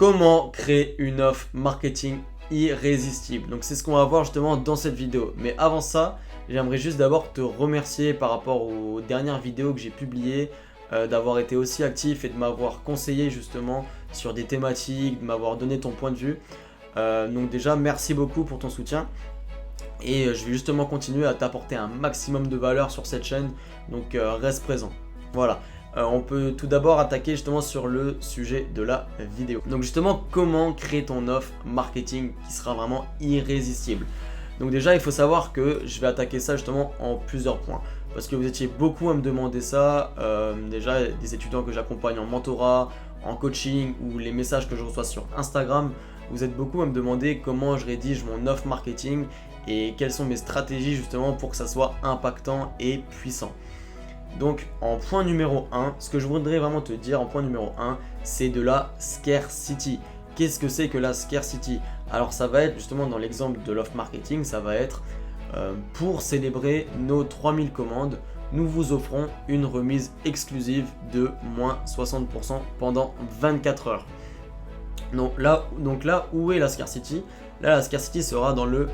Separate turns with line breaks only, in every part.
Comment créer une offre marketing irrésistible? Donc c'est ce qu'on va voir justement dans cette vidéo. Mais avant ça, j'aimerais juste d'abord te remercier par rapport aux dernières vidéos que j'ai publiées, d'avoir été aussi actif et de m'avoir conseillé justement sur des thématiques, de m'avoir donné ton point de vue. Donc déjà, merci beaucoup pour ton soutien. Et je vais justement continuer à t'apporter un maximum de valeur sur cette chaîne. Donc reste présent. Voilà. On peut tout d'abord attaquer justement sur le sujet de la vidéo. Donc justement, comment créer ton offre marketing qui sera vraiment irrésistible? Donc déjà, il faut savoir que je vais attaquer ça justement en plusieurs points. Parce que vous étiez beaucoup à me demander ça. Déjà, des étudiants que j'accompagne en mentorat, en coaching ou les messages que je reçois sur Instagram. Vous êtes beaucoup à me demander comment je rédige mon offre marketing et quelles sont mes stratégies justement pour que ça soit impactant et puissant. Donc en point numéro 1, ce que je voudrais vraiment te dire en point numéro 1, c'est de la scarcity. Qu'est-ce que c'est que la scarcity? Alors ça va être justement dans l'exemple de l'offre marketing, ça va être pour célébrer nos 3000 commandes, nous vous offrons une remise exclusive de moins 60% pendant 24 heures. Donc là, où est la scarcity? Là, la scarcity sera dans le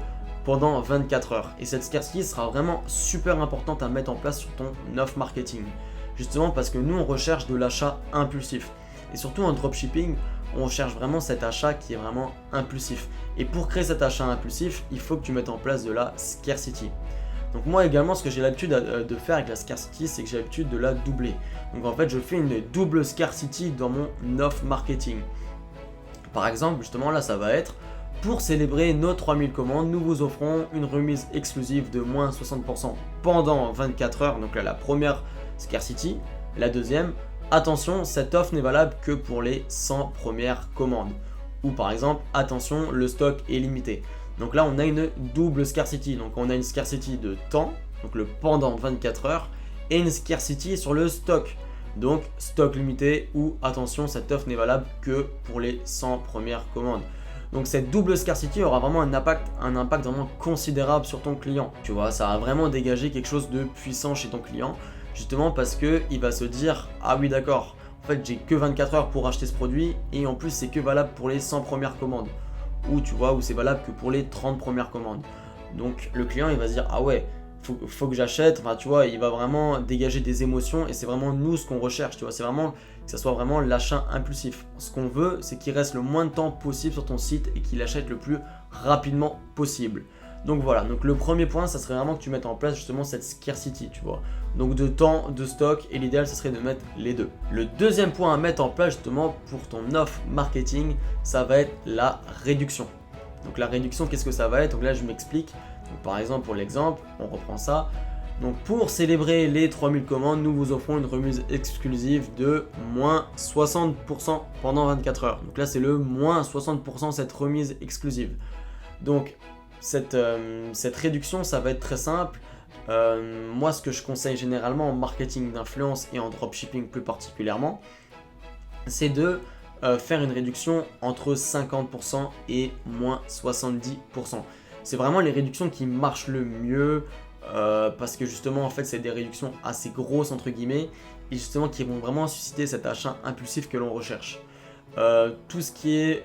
pendant 24 heures. Et cette scarcity sera vraiment super importante à mettre en place sur ton offre marketing. Justement parce que nous, on recherche de l'achat impulsif. Et surtout en dropshipping, on cherche vraiment cet achat qui est vraiment impulsif. Et pour créer cet achat impulsif, il faut que tu mettes en place de la scarcity. Donc moi également, ce que j'ai l'habitude de faire avec la scarcity, c'est que j'ai l'habitude de la doubler. Donc en fait, je fais une double scarcity dans mon offre marketing. Par exemple, justement là, ça va être pour célébrer nos 3000 commandes, nous vous offrons une remise exclusive de moins 60% pendant 24 heures. Donc là, la première scarcity. La deuxième, attention, cette offre n'est valable que pour les 100 premières commandes. Ou par exemple, attention, le stock est limité. Donc là, on a une double scarcity. Donc on a une scarcity de temps, donc le pendant 24 heures, et une scarcity sur le stock. Donc stock limité ou attention, cette offre n'est valable que pour les 100 premières commandes. Donc cette double scarcity aura vraiment un impact vraiment considérable sur ton client. Tu vois, ça va vraiment dégager quelque chose de puissant chez ton client, justement parce que il va se dire ah oui d'accord, en fait j'ai que 24 heures pour acheter ce produit et en plus c'est que valable pour les 100 premières commandes. Ou tu vois, ou c'est valable que pour les 30 premières commandes. Donc le client il va se dire ah ouais, faut que j'achète, enfin tu vois, il va vraiment dégager des émotions et c'est vraiment nous ce qu'on recherche, tu vois, c'est vraiment que ça soit vraiment l'achat impulsif. Ce qu'on veut, c'est qu'il reste le moins de temps possible sur ton site et qu'il achète le plus rapidement possible. Donc voilà, donc le premier point, ça serait vraiment que tu mettes en place justement cette scarcity, tu vois. Donc de temps, de stock, et l'idéal, ce serait de mettre les deux. Le deuxième point à mettre en place justement pour ton offre marketing, ça va être la réduction. Donc la réduction, qu'est-ce que ça va être? Donc là, je m'explique. Donc, par exemple, pour l'exemple, on reprend ça. Donc pour célébrer les 3000 commandes, nous vous offrons une remise exclusive de moins 60% pendant 24 heures. Donc là, c'est le moins 60% cette remise exclusive. Donc cette réduction, ça va être très simple. Moi, ce que je conseille généralement en marketing d'influence et en dropshipping plus particulièrement, c'est de faire une réduction entre 50% et moins 70%. C'est vraiment les réductions qui marchent le mieux parce que justement en fait c'est des réductions assez grosses entre guillemets et justement qui vont vraiment susciter cet achat impulsif que l'on recherche. Tout ce qui est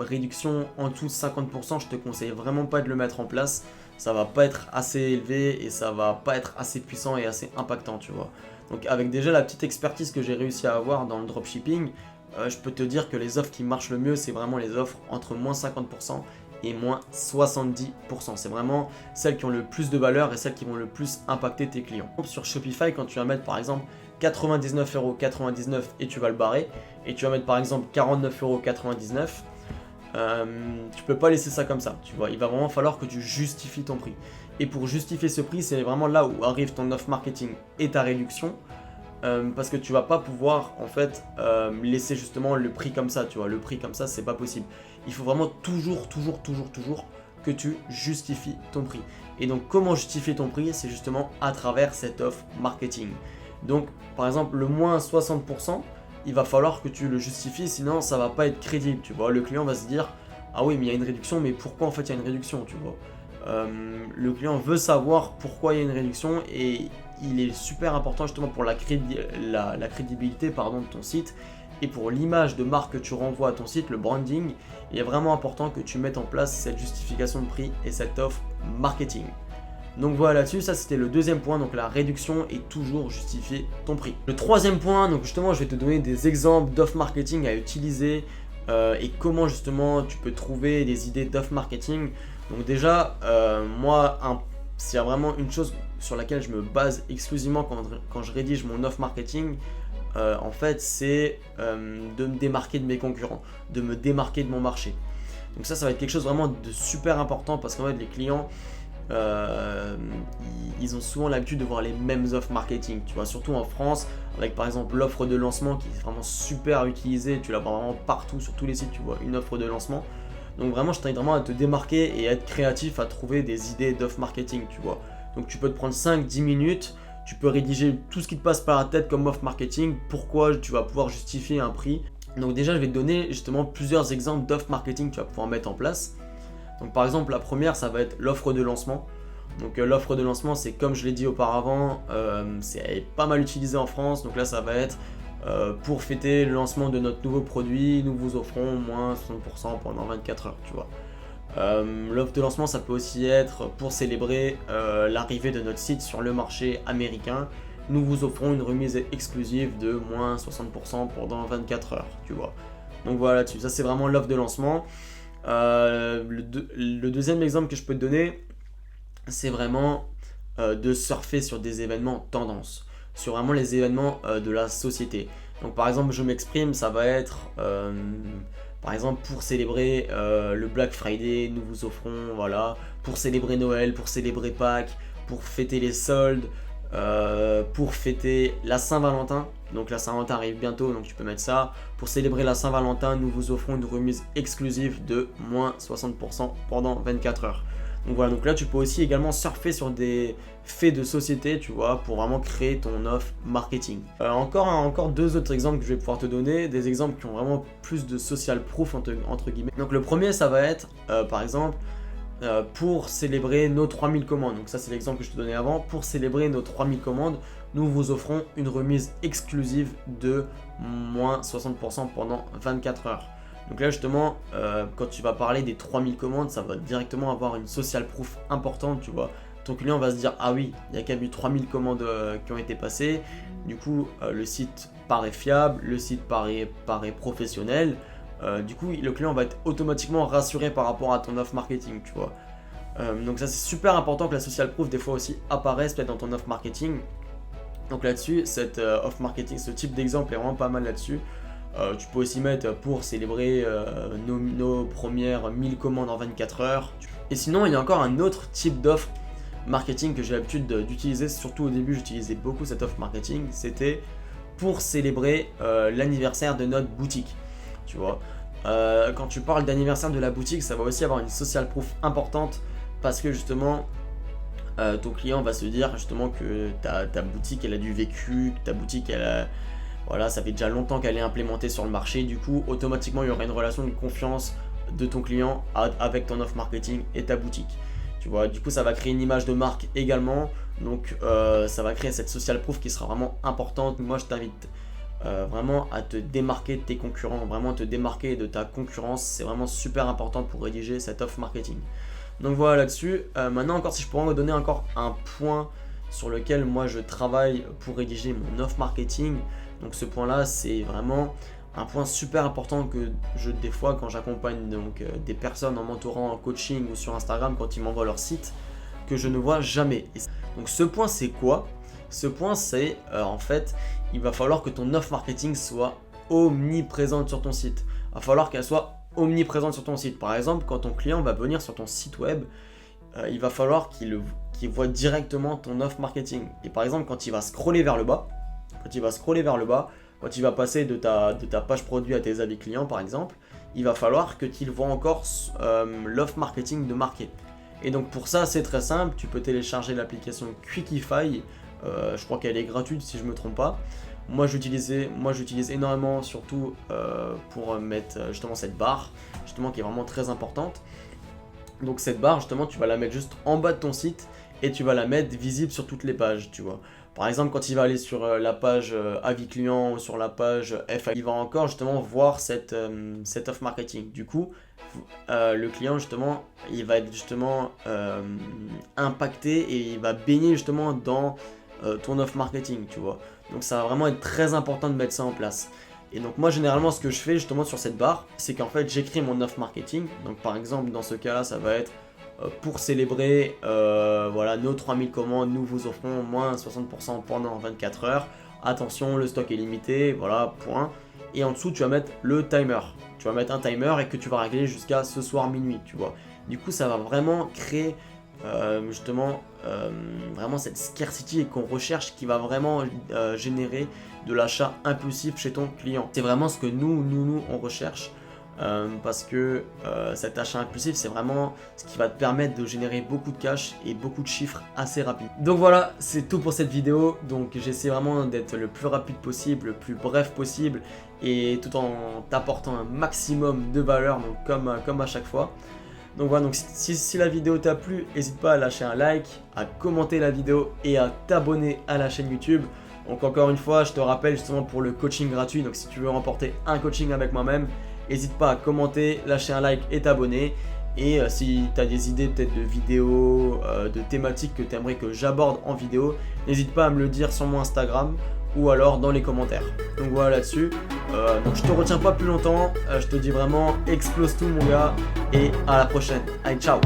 réduction en dessous de 50%, je te conseille vraiment pas de le mettre en place. Ça va pas être assez élevé et ça va pas être assez puissant et assez impactant, tu vois. Donc avec déjà la petite expertise que j'ai réussi à avoir dans le dropshipping, je peux te dire que les offres qui marchent le mieux, c'est vraiment les offres entre moins 50% et moins 70%. C'est vraiment celles qui ont le plus de valeur et celles qui vont le plus impacter tes clients. Sur Shopify, quand tu vas mettre par exemple 99,99€ et tu vas le barrer, et tu vas mettre par exemple 49,99€, tu peux pas laisser ça comme ça, tu vois. Il va vraiment falloir que tu justifies ton prix. Et pour justifier ce prix, c'est vraiment là où arrive ton offre marketing et ta réduction. Parce que tu vas pas pouvoir en fait laisser justement le prix comme ça, tu vois, le prix comme ça c'est pas possible. Il faut vraiment toujours que tu justifies ton prix. Et donc comment justifier ton prix? C'est justement à travers cette offre marketing. Donc par exemple le moins 60%, il va falloir que tu le justifies, sinon ça va pas être crédible, tu vois. Le client va se dire ah oui mais il y a une réduction, mais pourquoi en fait il y a une réduction, tu vois. Le client veut savoir pourquoi il y a une réduction et il est super important justement pour la crédibilité de ton site et pour l'image de marque que tu renvoies à ton site, le branding, il est vraiment important que tu mettes en place cette justification de prix et cette offre marketing. Donc voilà là-dessus, ça c'était le deuxième point, donc la réduction et toujours justifier ton prix. Le troisième point, donc justement je vais te donner des exemples d'offres marketing à utiliser et comment justement tu peux trouver des idées d'offres marketing. Donc déjà, moi, s'il y a vraiment une chose sur laquelle je me base exclusivement quand je rédige mon offre marketing, en fait c'est de me démarquer de mes concurrents, de me démarquer de mon marché. Donc ça va être quelque chose vraiment de super important parce qu'en fait les clients, ils ont souvent l'habitude de voir les mêmes offres marketing, tu vois, surtout en France, avec par exemple l'offre de lancement qui est vraiment super utilisée, tu la vois vraiment partout sur tous les sites, tu vois une offre de lancement. Donc vraiment je t'invite vraiment à te démarquer et à être créatif, à trouver des idées d'offres marketing, tu vois. Donc tu peux te prendre 5-10 minutes, tu peux rédiger tout ce qui te passe par la tête comme offre marketing, pourquoi tu vas pouvoir justifier un prix. Donc déjà je vais te donner justement plusieurs exemples d'offres marketing que tu vas pouvoir mettre en place. Donc par exemple la première ça va être l'offre de lancement. Donc l'offre de lancement c'est comme je l'ai dit auparavant, c'est pas mal utilisé en France. Donc là ça va être pour fêter le lancement de notre nouveau produit, nous vous offrons moins 60% pendant 24 heures, tu vois. L'offre de lancement ça peut aussi être pour célébrer l'arrivée de notre site sur le marché américain. Nous vous offrons une remise exclusive de moins 60% pendant 24 heures, tu vois. Donc voilà là-dessus, ça c'est vraiment l'offre de lancement. Le deuxième exemple que je peux te donner, c'est vraiment de surfer sur des événements tendance, sur vraiment les événements de la société. Donc par exemple, je m'exprime, ça va être par exemple pour célébrer le Black Friday, nous vous offrons, voilà, pour célébrer Noël, pour célébrer Pâques, pour fêter les soldes, pour fêter la Saint-Valentin. Donc la Saint-Valentin arrive bientôt, donc tu peux mettre ça. Pour célébrer la Saint-Valentin, nous vous offrons une remise exclusive de moins 60% pendant 24 heures. Donc voilà, donc là tu peux aussi également surfer sur des faits de société, tu vois, pour vraiment créer ton offre marketing. Encore deux autres exemples que je vais pouvoir te donner, des exemples qui ont vraiment plus de social proof entre guillemets. Donc le premier ça va être par exemple pour célébrer nos 3000 commandes. Donc ça c'est l'exemple que je te donnais avant. Pour célébrer nos 3000 commandes, nous vous offrons une remise exclusive de moins 60% pendant 24 heures. Donc là justement, quand tu vas parler des 3000 commandes, ça va directement avoir une social proof importante, tu vois. Ton client va se dire, ah oui, il y a quand même eu 3000 commandes qui ont été passées. Du coup, le site paraît fiable, le site paraît professionnel. Du coup, le client va être automatiquement rassuré par rapport à ton offre marketing, tu vois. Donc ça c'est super important que la social proof des fois aussi apparaisse peut-être dans ton offre marketing. Donc là-dessus, cette offre marketing, ce type d'exemple est vraiment pas mal là-dessus. Tu peux aussi mettre pour célébrer nos premières 1000 commandes en 24 heures. Et sinon, il y a encore un autre type d'offre marketing que j'ai l'habitude d'utiliser, surtout au début j'utilisais beaucoup cette offre marketing, c'était pour célébrer l'anniversaire de notre boutique. Tu vois, quand tu parles d'anniversaire de la boutique, ça va aussi avoir une social proof importante parce que justement ton client va se dire justement que ta boutique elle a du vécu, que ta boutique voilà, ça fait déjà longtemps qu'elle est implémentée sur le marché. Du coup, automatiquement, il y aura une relation de confiance de ton client avec ton offre marketing et ta boutique. Tu vois, du coup, ça va créer une image de marque également. Donc, ça va créer cette social proof qui sera vraiment importante. Moi, je t'invite vraiment à te démarquer de tes concurrents, vraiment te démarquer de ta concurrence. C'est vraiment super important pour rédiger cette offre marketing. Donc voilà là-dessus. Maintenant, encore si je pourrais me donner encore un point sur lequel moi je travaille pour rédiger mon offre marketing. Donc ce point-là, c'est vraiment un point super important que des fois quand j'accompagne des personnes en mentorant, en coaching ou sur Instagram quand ils m'envoient leur site, que je ne vois jamais. Donc ce point c'est quoi? Ce point c'est en fait, il va falloir que ton offre marketing soit omniprésente sur ton site. Il va falloir qu'elle soit omniprésente sur ton site. Par exemple, quand ton client va venir sur ton site web, il va falloir qu'il voit directement ton offre marketing. Et par exemple, quand il va scroller vers le bas, quand il va passer de ta page produit à tes avis clients par exemple, il va falloir que qu'il voit encore l'offre marketing de marqué. Et donc pour ça c'est très simple, tu peux télécharger l'application Quickify, je crois qu'elle est gratuite si je ne me trompe pas. Moi j'utilise énormément surtout pour mettre justement cette barre, justement qui est vraiment très importante. Donc cette barre justement tu vas la mettre juste en bas de ton site et tu vas la mettre visible sur toutes les pages, tu vois. Par exemple, quand il va aller sur la page avis client ou sur la page FAQ, il va encore justement voir cette offre marketing. Du coup, le client justement, il va être justement impacté et il va baigner justement dans ton offre marketing, tu vois. Donc ça va vraiment être très important de mettre ça en place. Et donc moi généralement ce que je fais justement sur cette barre, c'est qu'en fait j'écris mon offre marketing. Donc par exemple dans ce cas-là ça va être pour célébrer voilà, nos 3000 commandes, nous vous offrons moins 60% pendant 24 heures. Attention, le stock est limité, voilà, point. Et en dessous tu vas mettre le timer. Tu vas mettre un timer et que tu vas régler jusqu'à ce soir minuit, tu vois. Du coup ça va vraiment créer justement vraiment cette scarcity et qu'on recherche qui va vraiment générer de l'achat impulsif chez ton client. C'est vraiment ce que nous on recherche parce que cet achat impulsif c'est vraiment ce qui va te permettre de générer beaucoup de cash et beaucoup de chiffres assez rapides. Donc voilà, c'est tout pour cette vidéo. Donc j'essaie vraiment d'être le plus rapide possible, le plus bref possible et tout en t'apportant un maximum de valeur, donc comme à chaque fois. Donc voilà, donc si la vidéo t'a plu, n'hésite pas à lâcher un like, à commenter la vidéo et à t'abonner à la chaîne YouTube. Donc encore une fois, je te rappelle justement pour le coaching gratuit, donc si tu veux remporter un coaching avec moi-même, n'hésite pas à commenter, lâcher un like et t'abonner. Et si tu as des idées peut-être de vidéos, de thématiques que tu aimerais que j'aborde en vidéo, n'hésite pas à me le dire sur mon Instagram ou alors dans les commentaires. Donc voilà là-dessus. Donc je te retiens pas plus longtemps. Je te dis vraiment explose tout mon gars et à la prochaine. Allez, ciao.